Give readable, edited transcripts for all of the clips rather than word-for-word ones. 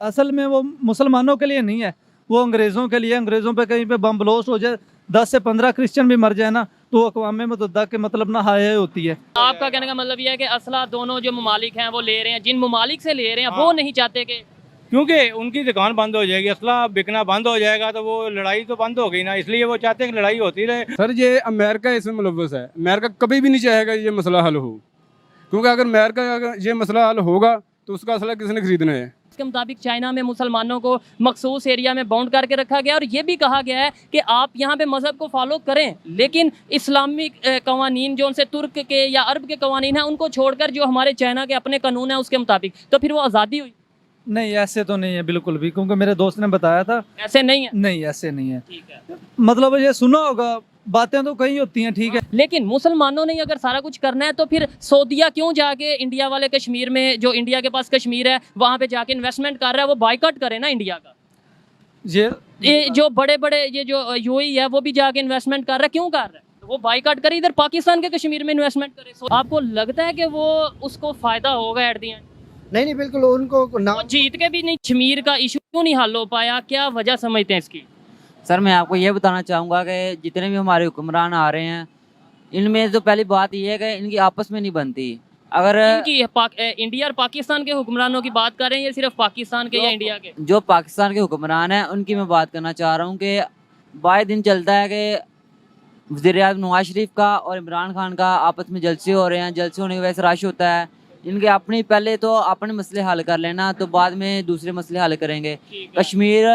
असल में वो मुसलमानों के लिए नहीं है, वो अंग्रेज़ों के लिए। अंग्रेज़ों पे कहीं पे बम ब्लास्ट हो जाए, 10 से 15 क्रिश्चियन भी मर जाए ना, तो अक़वाम मुत्तहिदा के मतलब ना हाय होती है। आपका कहने का मतलब ये है कि असला दोनों जो ममालिक हैं वो ले रहे हैं, जिन ममालिक से ले रहे हैं वो हाँ। नहीं चाहते कि क्योंकि उनकी दुकान बंद हो जाएगी, असला बिकना बंद हो जाएगा तो वो लड़ाई तो बंद हो गई ना, इसलिए वो चाहते हैं कि लड़ाई होती रहे। सर ये अमेरिका इसमें मुलव्वस है। अमेरिका कभी भी नहीं चाहेगा ये मसला हल हो, क्योंकि अगर अमेरिका अगर ये मसला हल होगा तो उसका असला किसने खरीदना है। इसके मुताबिक चाइना में मुसलमानों को मखसूस एरिया में बाउंड करके रखा गया और ये भी कहा गया है कि आप यहाँ पे मज़हब को फॉलो करें, लेकिन इस्लामिक कवानीन जो उनसे तुर्क के या अरब के कवानीन हैं उनको छोड़कर जो हमारे चाइना के अपने कानून हैं उसके मुताबिक, तो फिर वो आज़ादी हुई। नहीं, ऐसे तो नहीं है बिल्कुल भी, क्योंकि मेरे दोस्त ने बताया था। ऐसे नहीं है। नहीं, ऐसे नहीं है। ठीक है, मतलब ये सुना होगा, बातें तो कहीं होती हैं, ठीक है। लेकिन मुसलमानों ने अगर सारा कुछ करना है तो फिर सऊदिया क्यों जाके इंडिया वाले कश्मीर में, जो इंडिया के पास कश्मीर है वहाँ पे जाके इन्वेस्टमेंट कर रहा है, वो बाइकआउट करे ना इंडिया का। ये जो बड़े बड़े ये जो यूएई है वो भी जाके इन्वेस्टमेंट कर रहा है, क्यों कर रहा है? तो वो बाइकआउट करे, इधर पाकिस्तान के कश्मीर में इन्वेस्टमेंट करे। आपको लगता है कि वो उसको फायदा होगा एट द एंड? नहीं बिल्कुल उनको ना वो जीत के भी नहीं, कश्मीर का इशू क्यों नहीं हल हो पाया, क्या वजह समझते हैं इसकी? सर मैं आपको ये बताना चाहूँगा कि जितने भी हमारे हुक्मरान आ रहे हैं, इनमें तो पहली बात ये है कि इनकी आपस में नहीं बनती। अगर इंडिया और पाकिस्तान के हुक्मरानों की बात कर रहे हैं या सिर्फ पाकिस्तान के या इंडिया के? जो पाकिस्तान के हुक्मरान हैं उनकी मैं बात करना चाह रहा हूँ कि बाय दिन चलता है कि वज़ीर-ए-आज़म नवाज शरीफ का और इमरान खान का आपस में जलसे हो रहे हैं। जलसे होने की वजह से रश होता है। इनके अपनी पहले तो अपने मसले हल कर लेना, तो बाद में दूसरे मसले हल करेंगे। कश्मीर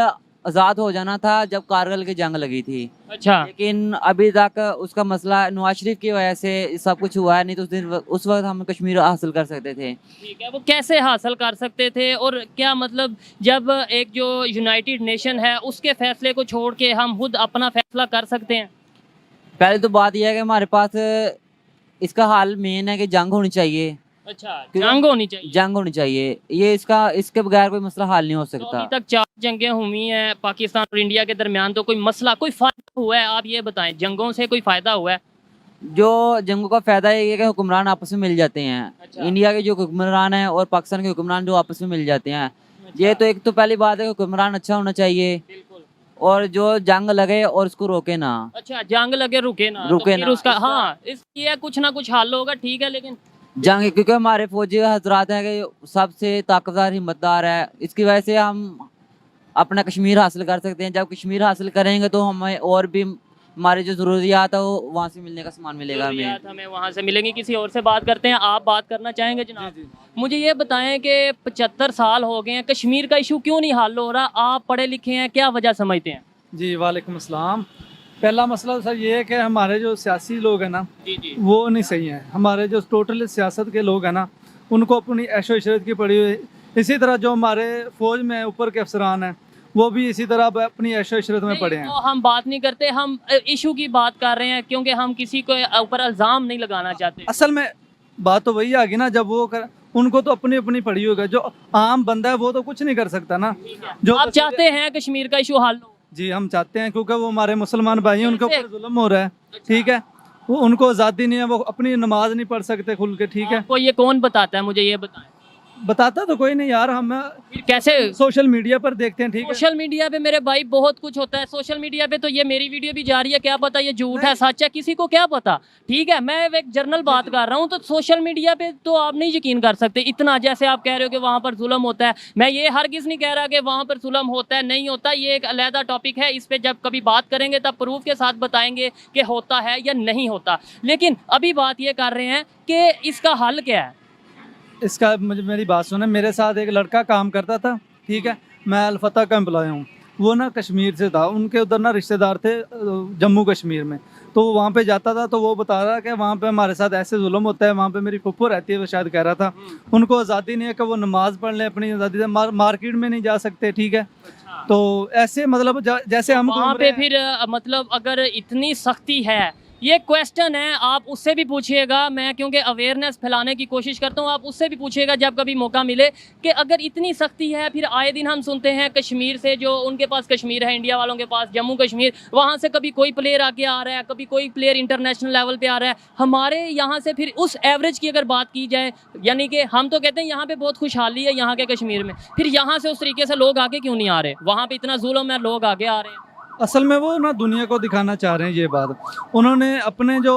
आज़ाद हो जाना था जब कारगिल की जंग लगी थी। अच्छा, लेकिन अभी तक उसका मसला नवाज शरीफ की वजह से सब कुछ हुआ है, नहीं तो उस वक्त हम कश्मीर हासिल कर सकते थे। ठीक है, वो कैसे हासिल कर सकते थे और क्या मतलब जब एक जो यूनाइटेड नेशन है उसके फैसले को छोड़ के हम खुद अपना फैसला कर सकते हैं? पहले तो बात यह है कि हमारे पास इसका हाल मेन है कि जंग होनी चाहिए। अच्छा, जंग होनी चाहिए। जंग होनी चाहिए, ये इसके बगैर कोई मसला हल नहीं हो तो सकता। अभी तक 4 जंगें हुई हैं पाकिस्तान और इंडिया के दरमियान, तो कोई मसला, कोई फायदा हुआ है? आप ये बताएं, जंगों से कोई फायदा हुआ है? जो जंगों का फायदा ये है कि हुक्मरान आपस में मिल जाते हैं। अच्छा। इंडिया के जो हुक्मरान हैं और पाकिस्तान के हुक्मरान जो आपस में मिल जाते हैं। ये तो एक तो पहली बात है कि हुक्मरान अच्छा होना चाहिए, बिल्कुल। और जो जंग लगे और उसको रोके ना। अच्छा, जंग लगे रुके ना, रुके तो फिर ना। उसका हाँ इसलिए कुछ ना कुछ हल होगा, ठीक है। लेकिन जंग, क्योंकि हमारे फौजी हजरात हैं कि सबसे ताकतवर हिम्मतदार है, इसकी वजह से हम अपना कश्मीर हासिल कर सकते हैं। जब कश्मीर हासिल करेंगे तो हमें और भी हमारी जो ज़रूरियात है वो वहाँ से मिलने का सामान मिलेगा हमें वहाँ से मिलेंगी। किसी और से बात करते हैं, आप बात करना चाहेंगे जनाब? मुझे ये बताएं कि 75 साल हो गए हैं, कश्मीर का इशू क्यों नहीं हल हो रहा? आप पढ़े लिखे हैं, क्या वजह समझते हैं? जी, वालेकुम अस्सलाम। पहला मसला सर ये है कि हमारे जो सियासी लोग हैं ना, जी। वो नहीं सही हैं। हमारे जो टोटल सियासत के लोग हैं ना, उनको अपनी ऐशो इशरत की पड़ी हुई। इसी तरह जो हमारे फौज में ऊपर के अफसरान हैं, वो भी इसी तरह अपनी ऐशो इशरत में पड़े हैं। तो हम बात नहीं करते, हम इशू की बात कर रहे हैं, क्योंकि हम किसी को ऊपर इल्ज़ाम नहीं लगाना चाहते। असल में बात तो वही आ गई ना, जब वो उनको तो अपनी अपनी पड़ी होगा। जो आम बंदा है वो तो कुछ नहीं कर सकता ना। जो आप चाहते हैं कश्मीर का इशू हल हो? जी, हम चाहते हैं, क्योंकि वो हमारे मुसलमान भाई हैं, उनके ऊपर जुल्म हो रहा है, ठीक है। वो उनको आज़ादी नहीं है, वो अपनी नमाज नहीं पढ़ सकते खुल के, ठीक है। आपको ये कौन बताता है? मुझे ये बताएं। बताता तो कोई नहीं यार, हम फिर कैसे? सोशल मीडिया पर देखते हैं, ठीक है। सोशल मीडिया पे मेरे भाई बहुत कुछ होता है। सोशल मीडिया पे तो ये मेरी वीडियो भी जा रही है, क्या पता ये झूठ है सच है, किसी को क्या पता, ठीक है। मैं एक जर्नल बात कर रहा हूँ, तो सोशल मीडिया पे तो आप नहीं यकीन कर सकते इतना, जैसे आप कह रहे हो कि वहाँ पर जुल्म होता है। मैं ये हरगिज़ नहीं कह रहा कि वहाँ पर जुल्म होता है, नहीं होता। ये एक अलहदा टॉपिक है, इस पर जब कभी बात करेंगे तब प्रूफ के साथ बताएंगे कि होता है या नहीं होता। लेकिन अभी बात ये कर रहे हैं कि इसका हल क्या है? इसका मुझे मेरी बात सुने, मेरे साथ एक लड़का काम करता था, ठीक है। मैं अल-फतह का एम्प्लॉय हूँ। वो ना कश्मीर से था, उनके उधर ना रिश्तेदार थे जम्मू कश्मीर में, तो वो वहाँ पे जाता था। तो वो बता रहा कि वहाँ पे हमारे साथ ऐसे जुल्म होता है। वहाँ पे मेरी फुप्पो रहती है, वो शायद कह रहा था, उनको आज़ादी नहीं है कि वो नमाज पढ़ लें अपनी आज़ादी से, मार्केट में नहीं जा सकते, ठीक है। तो ऐसे मतलब जैसे हम वहाँ पे फिर मतलब अगर इतनी सख्ती है ये क्वेश्चन है, आप उससे भी पूछिएगा। मैं क्योंकि अवेयरनेस फैलाने की कोशिश करता हूँ, आप उससे भी पूछिएगा जब कभी मौका मिले कि अगर इतनी सख्ती है, फिर आए दिन हम सुनते हैं कश्मीर से, जो उनके पास कश्मीर है, इंडिया वालों के पास जम्मू कश्मीर, वहाँ से कभी कोई प्लेयर आके आ रहा है, कभी कोई प्लेयर इंटरनेशनल लेवल पे आ रहा है। हमारे यहाँ से फिर उस एवरेज की अगर बात की जाए, यानी कि हम तो कहते हैं यहाँ पे बहुत खुशहाली है यहाँ के कश्मीर में, फिर यहाँ से उस तरीके से लोग आगे क्यों नहीं आ रहे? वहाँ पे इतना जुल्म है, लोग आगे आ रहे हैं। असल में वो ना दुनिया को दिखाना चाह रहे हैं ये बात। उन्होंने अपने जो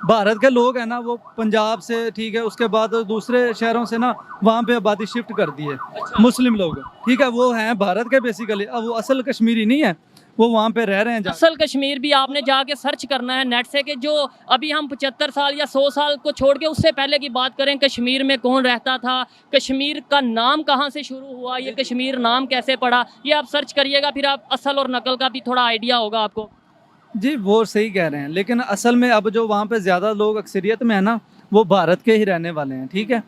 भारत के लोग हैं ना, वो पंजाब से, ठीक है, उसके बाद दूसरे शहरों से ना वहाँ पे आबादी शिफ्ट कर दी है। मुस्लिम लोग, ठीक है, वो हैं भारत के बेसिकली, अब वो असल कश्मीरी नहीं है, वो वहाँ पे रह रहे हैं। असल कश्मीर भी आपने जाके सर्च करना है नेट से, कि जो अभी हम 75 साल या 100 साल को छोड़ के उससे पहले की बात करें, कश्मीर में कौन रहता था, कश्मीर का नाम कहाँ से शुरू हुआ, ये कश्मीर नाम कैसे पड़ा, ये आप सर्च करिएगा, फिर आप असल और नकल का भी थोड़ा आइडिया होगा आपको। जी वो सही कह रहे हैं, लेकिन असल में अब जो वहाँ पे ज़्यादा लोग अक्सरियत में है ना, वो भारत के ही रहने वाले हैं, ठीक है,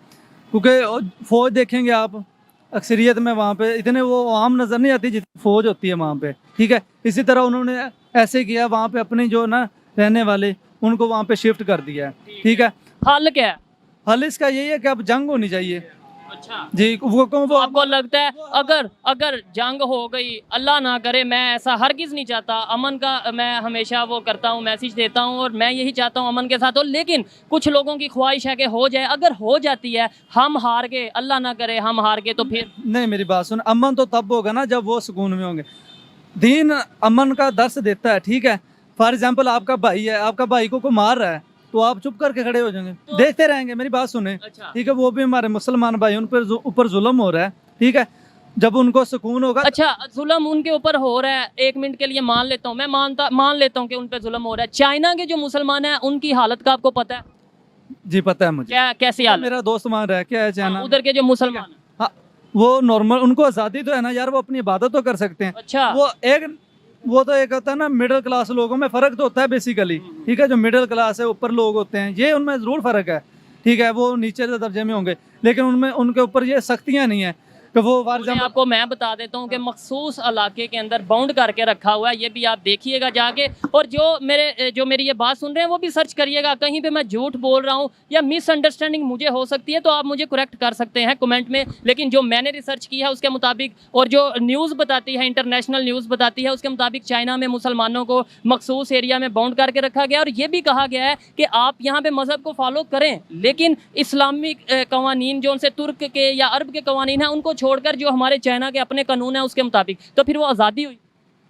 क्योंकि फ़ौज देखेंगे आप, अक्सरियत में वहाँ पे इतने वो आम नज़र नहीं आती जितनी फ़ौज होती है वहाँ पे, ठीक है। इसी तरह उन्होंने ऐसे किया, वहाँ पे अपने जो ना रहने वाले उनको वहाँ पे शिफ्ट कर दिया है, ठीक है। हल क्या है? हल इसका यही है कि अब जंग होनी चाहिए। अच्छा जी वो आपको लगता है अगर जंग हो गई, अल्लाह ना करे, मैं ऐसा हरगिज़ नहीं चाहता, अमन का मैं हमेशा वो करता हूँ, मैसेज देता हूँ, और मैं यही चाहता हूँ अमन के साथ हो, लेकिन कुछ लोगों की ख्वाहिश है कि हो जाए। अगर हो जाती है, हम हार गए, अल्लाह ना करे हम हार गए, तो फिर नहीं, मेरी बात सुन, अमन तो तब होगा ना जब वो सुकून में होंगे। दीन अमन का दर्स देता है, ठीक है। फॉर एग्जाम्पल आपका भाई है, आपका भाई को मार रहा है, तो आप चुप करके खड़े हो जाएंगे, देखते रहेंगे? मेरी बात सुने, अच्छा ठीक है, वो भी हमारे मुसलमान भाई, उन पर ऊपर जुल्म हो रहा है, ठीक है, जब उनको सुकून होगा। अच्छा, जुल्म उनके ऊपर हो रहा है, एक मिनट के लिए मान लेता हूँ, मैं मान लेता हूँ कि उन पे जुल्म हो रहा है। चाइना के जो मुसलमान हैं, उनकी हालत का आपको पता है? जी पता है मुझे। क्या कैसी हालत? मेरा दोस्त वहाँ रह के आया चाइना, उधर के जो मुसलमान हैं। हाँ, वो नॉर्मल, उनको आज़ादी तो है ना यार, वो अपनी इबादत तो कर सकते हैं। अच्छा, वो तो एक होता है ना, मिडिल क्लास लोगों में फ़र्क तो होता है बेसिकली, ठीक है, जो मिडिल क्लास है, ऊपर लोग होते हैं, ये उनमें ज़रूर फ़र्क है, ठीक है, वो नीचे दर्जे में होंगे, लेकिन उनमें उनके ऊपर ये सख्तियाँ नहीं है कि वो फॉर एग्जाम्पल। आपको मैं बता देता हूँ कि मखसूस इलाके के अंदर बाउंड करके रखा हुआ है, ये भी आप देखिएगा जाके, और जो मेरी ये बात सुन रहे हैं वो भी सर्च करिएगा। कहीं पे मैं झूठ बोल रहा हूँ या मिसअंडरस्टैंडिंग मुझे हो सकती है, तो आप मुझे करेक्ट कर सकते हैं कमेंट में, लेकिन जो मैंने रिसर्च की है उसके मुताबिक, और जो न्यूज़ बताती है, इंटरनेशनल न्यूज़ बताती है, उसके मुताबिक चाइना में मुसलमानों को मखसूस एरिया में बाउंड करके रखा गया, और ये भी कहा गया है कि आप यहाँ पे मज़हब को फॉलो करें, लेकिन इस्लामिक कवानीन जो उनसे तुर्क के या अरब के कवानीन हैं, उनको छोड़कर जो हमारे चाइना के अपने कानून है उसके मुताबिक, तो फिर वो आज़ादी हुई।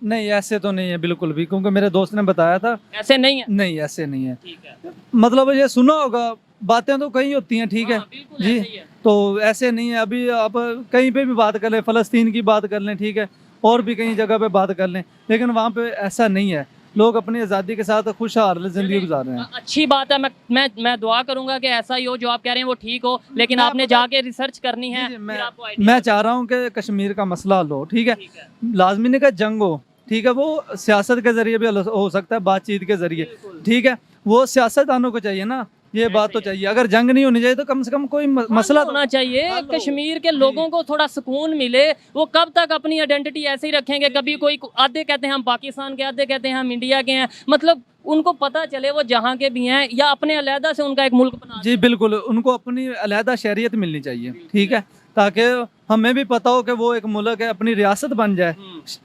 नहीं, ऐसे तो नहीं है बिल्कुल भी, क्योंकि मेरे दोस्त ने बताया था। ऐसे नहीं है? नहीं, ऐसे नहीं है। ठीक है, मतलब ये सुना होगा, बातें तो कहीं होती हैं, ठीक है बिल्कुल जी, ऐसे ही है। तो ऐसे नहीं है। अभी आप कहीं पे भी बात कर लें, फ़लस्तीन की बात कर लें, ठीक है, और भी कई जगह पे बात कर लें, लेकिन वहाँ पे ऐसा नहीं है। लोग अपनी आज़ादी के साथ खुशहाल ज़िंदगी गुजार रहे हैं। अच्छी बात है, मैं दुआ करूंगा कि ऐसा ही हो, जो आप कह रहे हैं वो ठीक हो, लेकिन आपने जाके रिसर्च करनी है। जी, फिर आपको idea मैं चाह रहा हूँ कि कश्मीर का मसला हल हो, ठीक है, ठीक है। लाजमी नहीं कि जंग हो, ठीक है, वो सियासत के ज़रिए भी हल हो सकता है, बातचीत के ज़रिए, बिल्कुल। ठीक है, वो सियासतदानों को चाहिए ना, ये बात तो चाहिए। अगर जंग नहीं होनी चाहिए तो कम से कम कोई मसला तो होना चाहिए, हल हो। कश्मीर के लोगों को थोड़ा सुकून मिले। वो कब तक अपनी आइडेंटिटी ऐसे ही रखेंगे? कभी कोई आधे कहते हैं हम पाकिस्तान के, आधे कहते हैं हम इंडिया के हैं, मतलब उनको पता चले वो जहाँ के भी हैं, या अपने अलहदा से उनका एक मुल्क बना। जी बिल्कुल, उनको अपनी अलहदा शहरियत मिलनी चाहिए, ठीक है, ताकि हमें भी पता हो कि वो एक मुल्क है, अपनी रियासत बन जाए।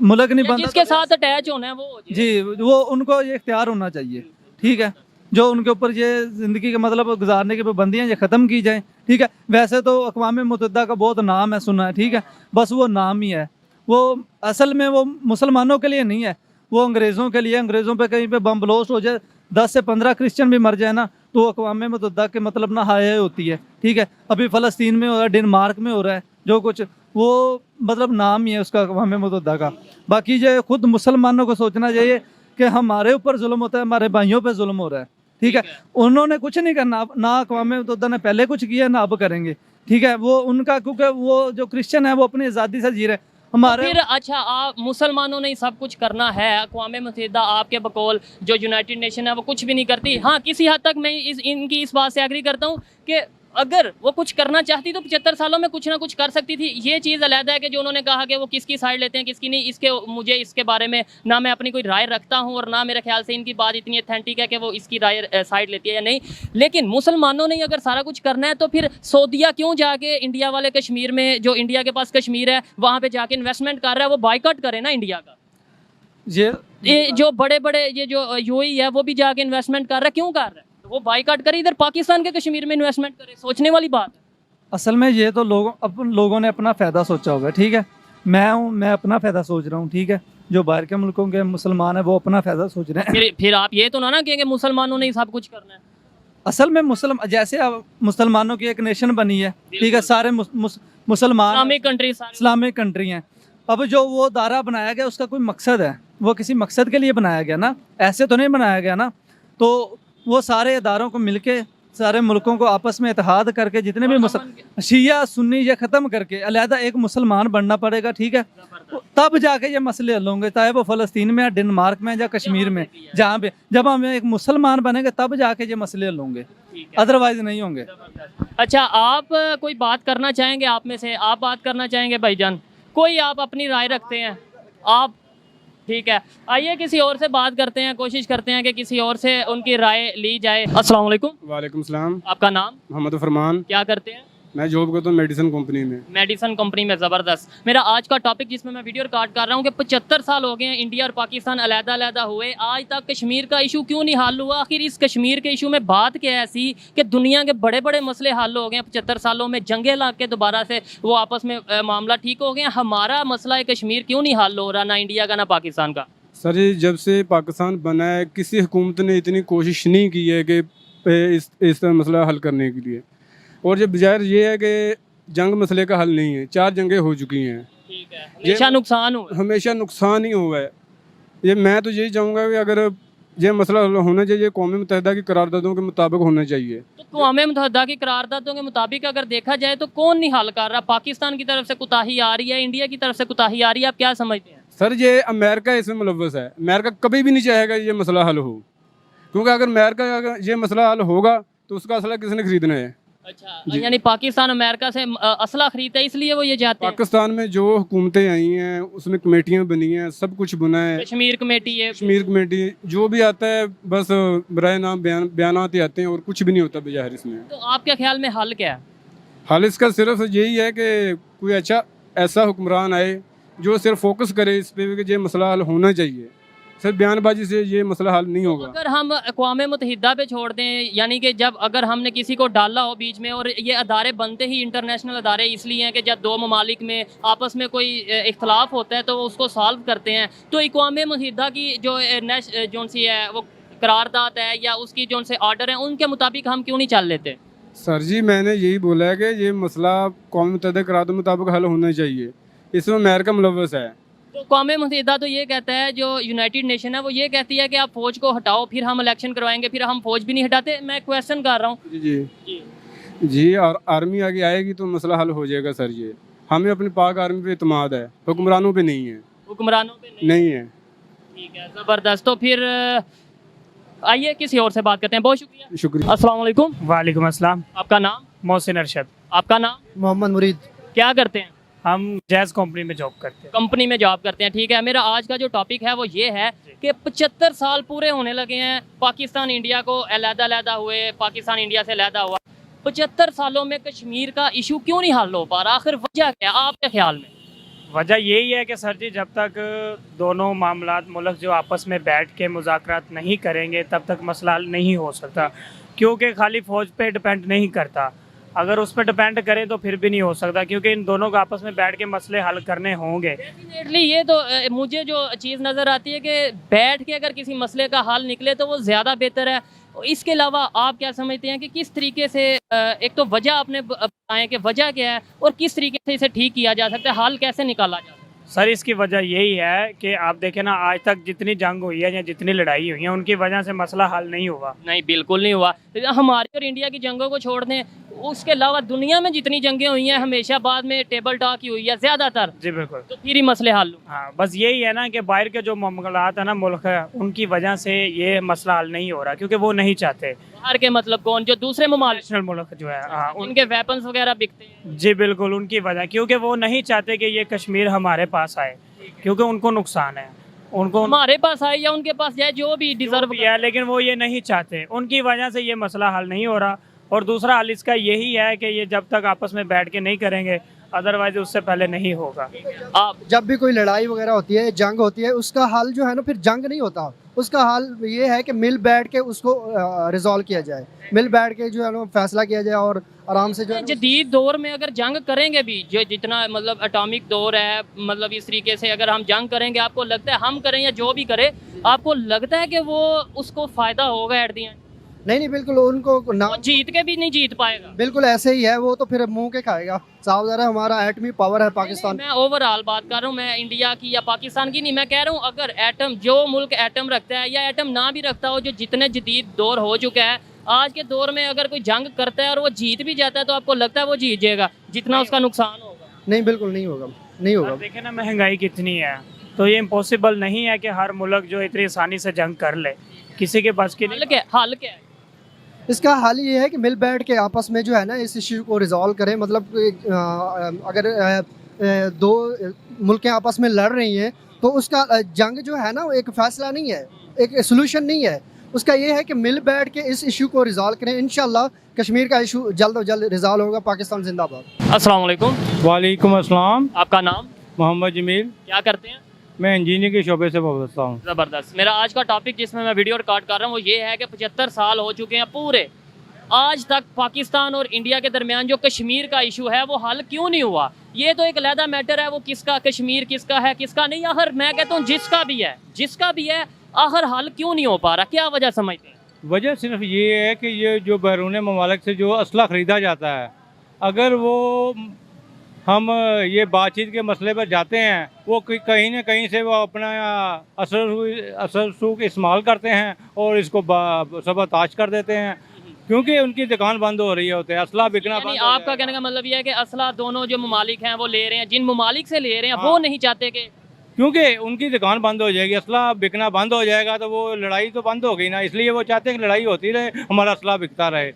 मुल्क नहीं बनता जिसके तो साथ अटैच होना है वो हो जाए। जी, वो उनको ये इख्तियार होना चाहिए, ठीक है, जो उनके ऊपर ये ज़िंदगी के मतलब गुजारने की पाबंदियाँ ये ख़त्म की जाएँ, ठीक है। वैसे तो अक़वाम मुत्तहिदा का बहुत नाम है, सुना है, ठीक है, बस वो नाम ही है, वो असल में वो मुसलमानों के लिए नहीं है, वो अंग्रेज़ों के लिए। अंग्रेज़ों पे कहीं पे बम ब्लास्ट हो जाए, 10 से 15 क्रिश्चियन भी मर जाए ना, तो अक़वाम मुत्तहिदा के मतलब ना हाय होती है, ठीक है। अभी फ़लस्तीन में हो रहा है, डेनमार्क में हो रहा है, जो कुछ वो मतलब नाम ही है उसका अक़वाम मुत्तहिदा का। बाकी जो खुद मुसलमानों को सोचना चाहिए कि हमारे ऊपर जुल्म होता है, हमारे भाइयों पे जुल्म हो रहा है, ठीक है। उन्होंने कुछ नहीं करना, ना अक़वाम मुत्तहिदा ने पहले कुछ किया ना अब करेंगे, ठीक है। वो उनका, क्योंकि वो जो क्रिश्चियन है वो अपनी आज़ादी से जी रहे, हमारे फिर अच्छा, आप मुसलमानों ने ही सब कुछ करना है, अक़वाम मुत्तहिदा आपके बकौल जो यूनाइटेड नेशन है वो कुछ भी नहीं करती। हाँ, किसी हद तक मैं इनकी इस बात से एग्री करता हूँ कि अगर वो कुछ करना चाहती तो 75 सालों में कुछ ना कुछ कर सकती थी। ये चीज़ अलहदा है कि जो उन्होंने कहा कि वो किसकी साइड लेते हैं किसकी नहीं, इसके मुझे इसके बारे में ना मैं अपनी कोई राय रखता हूँ और ना मेरे ख्याल से इनकी बात इतनी अथेंटिक है कि वो इसकी राय साइड लेती है या नहीं। लेकिन मुसलमानों ने अगर सारा कुछ करना है तो फिर सऊदीया क्यों जाके इंडिया वाले कश्मीर में, जो इंडिया के पास कश्मीर है वहाँ पर जाके इन्वेस्टमेंट कर रहा है, वो बाइकआउट करे ना इंडिया का। ये जो बड़े बड़े ये जो यूएई है वो भी जाके इन्वेस्टमेंट कर रहा है, क्यों कर रहा है? तो वो बाइकआउट करे, इधर पाकिस्तान के कश्मीर में इन्वेस्टमेंट करे, सोचने वाली बात है। असल में ये तो लोगों ने अपना फ़ायदा सोचा होगा, ठीक है। मैं अपना फ़ायदा सोच रहा हूँ, ठीक है। जो बाहर के मुल्कों के मुसलमान हैं वो अपना फ़ायदा सोच रहे हैं। फिर आप ये तो ना कहेंगे मुसलमानों ने ही सब कुछ करना है। असल में जैसे अब मुसलमानों की एक नेशन बनी है, ठीक है, सारे मुसलमान इस्लामिक कंट्री सारे इस्लामिक कंट्री हैं। अब जो वो दायरा बनाया गया उसका कोई मकसद है, वो किसी मकसद के लिए बनाया गया ना, ऐसे तो नहीं बनाया गया ना। तो वो सारे इदारों को मिलके सारे मुल्कों को आपस में इत्तेहाद करके जितने भी शिया सुन्नी ये ख़त्म करके अलहदा एक मुसलमान बनना पड़ेगा, ठीक है। तब जाके ये मसले हल होंगे, चाहे वो फ़लस्तीन में या डेनमार्क में या कश्मीर में, जहाँ पे जब हम एक मुसलमान बनेंगे तब जाके ये मसले हल होंगे, अदरवाइज नहीं होंगे। अच्छा, आप कोई बात करना चाहेंगे? आप में से आप बात करना चाहेंगे भाईजान? कोई आप अपनी राय रखते हैं आप? ठीक है, आइए किसी और से बात करते हैं, कोशिश करते हैं कि किसी और से उनकी राय ली जाए। अस्सलाम वालेकुम। वालेकुम सलाम। आपका नाम? मोहम्मद फरमान। क्या करते हैं? मैं जॉब करता हूँ मेडिसिन कंपनी में। मेडिसिन कंपनी में, ज़बरदस्त। मेरा आज का टॉपिक जिसमें मैं वीडियो रिकॉर्ड कर रहा हूँ कि 75 साल हो गए हैं इंडिया और पाकिस्तान अलहदा हुए, आज तक कश्मीर का इशू क्यों नहीं हल हुआ? आखिर इस कश्मीर के इशू में बात क्या है ऐसी कि दुनिया के बड़े बड़े मसले हल हो गए हैं 75 सालों में, जंगे लग के दोबारा से वो आपस में मामला ठीक हो गए हैं। हमारा मसला है कश्मीर क्यों नहीं हल हो रहा, ना इंडिया का ना पाकिस्तान का? सर जी, जब से पाकिस्तान बना है किसी हुकूमत ने इतनी कोशिश नहीं की है कि इस मसला हल करने के लिए। और जब बजाय ये है कि जंग मसले का हल नहीं है, 4 जंगें हो चुकी हैं, ठीक है, हमेशा नुकसान हुआ, हमेशा नुकसान ही हुआ है। ये मैं तो यही चाहूँगा कि अगर ये मसला हल होना चाहिए, कौम मुत्तहिदा की करारदादों के मुताबिक होना चाहिए। तो कौम मुत्तहिदा की करारदादों के मुताबिक अगर देखा जाए तो कौन नहीं हल कर रहा? पाकिस्तान की तरफ से कोताही आ रही है, इंडिया की तरफ से कोताही आ रही है, आप क्या समझते हैं? सर, ये अमेरिका इसमें मुलव्वस है। अमेरिका कभी भी नहीं चाहेगा ये मसला हल हो, क्योंकि अगर ये मसला हल होगा तो उसका असला किसने खरीदना है? अच्छा, यानी पाकिस्तान अमेरिका से असला खरीदता है, इसलिए वो ये चाहते हैं। पाकिस्तान में जो हुकूमतें आई हैं उसमें कमेटियां बनी हैं, सब कुछ बना है। कश्मीर कमेटी है, कश्मीर कमेटी जो भी आता है बस बराए नाम बयानात ही आते हैं और कुछ भी नहीं होता बजाहिर इसमें। तो आपके ख्याल में हल क्या है? हाल इसका सिर्फ यही है कि कोई अच्छा ऐसा हुक्मरान आए जो सिर्फ फोकस करे इस पे कि ये मसला हल होना चाहिए। सिर्फ बयानबाजी से ये मसला हल नहीं होगा। अगर हम अक़वाम मुत्तहिदा पे छोड़ दें, यानी कि जब अगर हमने किसी को डाला हो बीच में, और ये अदारे बनते ही इंटरनेशनल अदारे इसलिए हैं कि जब 2 ममालिक में आपस में कोई इख्तलाफ होता है तो वो उसको सॉल्व करते हैं, तो अक़वाम मुत्तहिदा की जो सी है वो करारदाद है या उसकी जो से आर्डर है उनके मुताबिक हम क्यों नहीं चल लेते? सर जी, मैंने यही बोला है कि ये मसला कौम मुत्तहिदा करारदाद के मुताबिक हल होना चाहिए, इसमें अमेरिका मुलव्वस है। तो अक़वाम मुत्तहिदा तो ये कहता है, जो यूनाइटेड नेशन है वो ये कहती है कि आप फ़ौज को हटाओ, फिर हम इलेक्शन करवाएंगे, फिर हम फ़ौज भी नहीं हटाते। मैं क्वेश्चन कर रहा हूँ। जी, और आर्मी आगे आएगी तो मसला हल हो जाएगा सर। ये हमें अपनी पाक आर्मी पे इत्मीनान है, हुक्मरानों पे नहीं है। हुक्मरानों पे नहीं है। ठीक है, ज़बरदस्त। तो फिर आइए किसी और से बात करते हैं। बहुत शुक्रिया। शुक्रिया। अस्सलाम वालेकुम। वालेकुम अस्सलाम। आपका नाम? मोहसिन अरशद। आपका नाम? मोहम्मद मुरीद। क्या करते हैं? हम जैज़ कंपनी में जॉब करते हैं। कंपनी में जॉब करते हैं, ठीक है। मेरा आज का जो टॉपिक है वो ये है कि 75 साल पूरे होने लगे हैं पाकिस्तान इंडिया को अलहदा हुए, पाकिस्तान इंडिया से अलहदा हुआ। 75 सालों में कश्मीर का इशू क्यों नहीं हल हो पा रहा? आखिर वजह क्या है आपके ख्याल में? वजह यही है कि सर जी, जब तक दोनों मामलात मुल्क जो आपस में बैठ के मुज़ाकरात नहीं करेंगे तब तक मसला हल नहीं हो सकता, क्योंकि खाली फ़ौज पे डिपेंड नहीं करता। अगर उस पर डिपेंड करें तो फिर भी नहीं हो सकता, क्योंकि इन दोनों को आपस में बैठ के मसले हल करने होंगे। डेफिनेटली ये तो मुझे जो चीज़ नज़र आती है कि बैठ के अगर किसी मसले का हल निकले तो वो ज़्यादा बेहतर है। इसके अलावा आप क्या समझते हैं कि किस तरीके से, एक तो वजह आपने बताएं कि वजह क्या है और किस तरीके से इसे ठीक किया जा सकता है, हल कैसे निकाला जा सकता है? सर, इसकी वजह यही है कि आप देखें ना, आज तक जितनी जंग हुई है या जितनी लड़ाई हुई है उनकी वजह से मसला हल नहीं हुआ। नहीं, बिल्कुल नहीं हुआ। हमारी और इंडिया की जंगों को छोड़ दें, उसके अलावा दुनिया में जितनी जंगें हुई हैं हमेशा बाद में टेबल टॉक ही हुई है ज़्यादातर। जी बिल्कुल। तो फिर ही मसले हल हुए। हाँ, बस यही है ना कि बाहर के जो मामलात है ना मुल्क है, उनकी वजह से ये मसला हल नहीं हो रहा, क्योंकि वो नहीं चाहते। बाहर के मतलब कौन, जो दूसरे ममालिक नेशनल मुल्क जो है, हाँ, उनके वेपन्स वगैरह बिकते हैं? जी बिल्कुल, उनकी वजह, क्योंकि वो नहीं चाहते कि ये कश्मीर हमारे पास आए, क्योंकि उनको नुकसान है, उनको हमारे पास आए या उनके पास जाए, जो भी डिजर्व किया, लेकिन वो ये नहीं चाहते, उनकी वजह से ये मसला हल नहीं हो रहा। और दूसरा हल इसका यही है कि ये जब तक आपस में बैठ के नहीं करेंगे, अदरवाइज उससे पहले नहीं होगा। आप जब भी कोई लड़ाई वगैरह होती है, जंग होती है, उसका हल जो है ना, फिर जंग नहीं होता, उसका हल ये है कि मिल बैठ के उसको रिजॉल्व किया जाए, मिल बैठ के जो है ना फैसला किया जाए और आराम से जो है ना जदीद दौर में अगर जंग करेंगे भी, जो जितना मतलब एटॉमिक दौर है, मतलब इस तरीके से अगर हम जंग करेंगे, आपको लगता है, हम करें या जो भी करे, आपको लगता है कि वो उसको फायदा होगा एट दी एंड? नहीं बिल्कुल उनको ना, वो जीत के भी नहीं जीत पाएगा। बिल्कुल ऐसे ही है, वो तो फिर मुंह के खाएगा। साफ ज़रा हमारा एटमी पावर है पाकिस्तान। मैं ओवरऑल बात कर रहा हूँ, मैं इंडिया की या पाकिस्तान की नहीं, मैं कह रहा हूँ अगर एटम, जो मुल्क एटम रखता है या एटम ना भी रखता हो, जो जितने जदीद दौर हो चुका है, आज के दौर में अगर कोई जंग करता है और वो जीत भी जाता है, तो आपको लगता है वो जीत जाएगा जितना उसका नुकसान होगा? नहीं बिल्कुल नहीं होगा, नहीं होगा। देखिए ना महंगाई कितनी है, तो ये इम्पॉसिबल नहीं है कि हर मुल्क जो इतनी आसानी से जंग कर ले, किसी के बस की नहीं। हल क्या है? इसका हल ये है कि मिल बैठ के आपस में जो है ना इस इश्यू को रिजॉल्व करें। मतलब अगर दो मुल्कें आपस में लड़ रही हैं तो उसका जंग जो है ना वो एक फैसला नहीं है, एक सोल्यूशन नहीं है। उसका ये है कि मिल बैठ के इस इशू को रिजॉल्व करें। इंशाल्लाह कश्मीर का इशू जल्द से जल्द रिजॉल्व होगा। पाकिस्तान जिंदाबाद। अस्सलाम वालेकुम। वालेकुम अस्सलाम। आपका नाम? मोहम्मद जमील। क्या करते हैं? मैं इंजीनियरिंग के शोबे से वाबस्ता हूँ। ज़बरदस्त। मेरा आज का टॉपिक जिसमें मैं वीडियो रिकॉर्ड कर रहा हूँ वो ये है कि 75 साल हो चुके हैं पूरे, आज तक पाकिस्तान और इंडिया के दरमियान जो कश्मीर का इशू है वो हल क्यों नहीं हुआ? ये तो एक अलहदा मैटर है, वो किसका कश्मीर किसका है किसका नहीं, आखिर मैं कहता हूँ जिसका भी है आखिर हल क्यों नहीं हो पा रहा? क्या वजह समझते हैं? वजह सिर्फ ये है कि ये जो बैरून ममालिक से जो असला ख़रीदा जाता है, अगर वो हम ये बातचीत के मसले पर जाते हैं, वो कहीं ना कहीं से वो अपना असर सूख इस्तेमाल करते हैं और इसको सबताश कर देते हैं, क्योंकि उनकी दुकान बंद हो रही होती है, असला बिकना यानी बंद हो आपका जाएगा। कहने का मतलब ये है कि असला दोनों जो ममालिक हैं वो ले रहे हैं, जिन ममालिक से ले रहे हैं हाँ। वो नहीं चाहते कि, क्योंकि उनकी दुकान बंद हो जाएगी, असला बिकना बंद हो जाएगा तो वो लड़ाई तो बंद हो गई ना, इसलिए वो चाहते हैं कि लड़ाई होती रहे, हमारा असला बिकता रहे।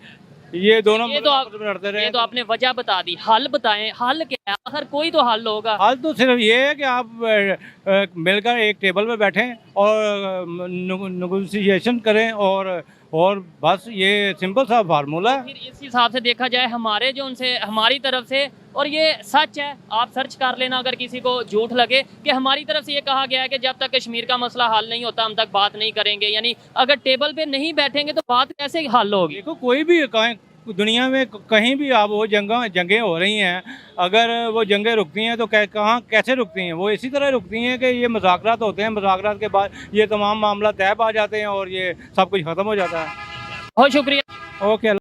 ये दोनों ये तो लड़ते रहे। ये तो आपने वजह बता दी, हल बताएं, हल क्या है? आखिर कोई तो हल होगा। हाल तो सिर्फ ये है कि आप मिलकर एक टेबल पर बैठें और नेगोशिएशन करें और बस ये सिंपल सा फार्मूला है। फिर इस हिसाब से देखा जाए हमारे जो उनसे हमारी तरफ से, और ये सच है, आप सर्च कर लेना अगर किसी को झूठ लगे, कि हमारी तरफ से ये कहा गया है कि जब तक कश्मीर का मसला हल नहीं होता हम तक बात नहीं करेंगे। यानी अगर टेबल पे नहीं बैठेंगे तो बात कैसे हल होगी? देखो कोई भी कहीं दुनिया में कहीं भी आप वो जंगें हो रही हैं, अगर वो जंगें रुकती हैं तो कहाँ कैसे रुकती हैं? वो इसी तरह रुकती हैं कि ये मुज़ाकरात होते हैं, मुज़ाकरात के बाद ये तमाम मामला तय पा जाते हैं और ये सब कुछ ख़त्म हो जाता है। बहुत शुक्रिया। ओके।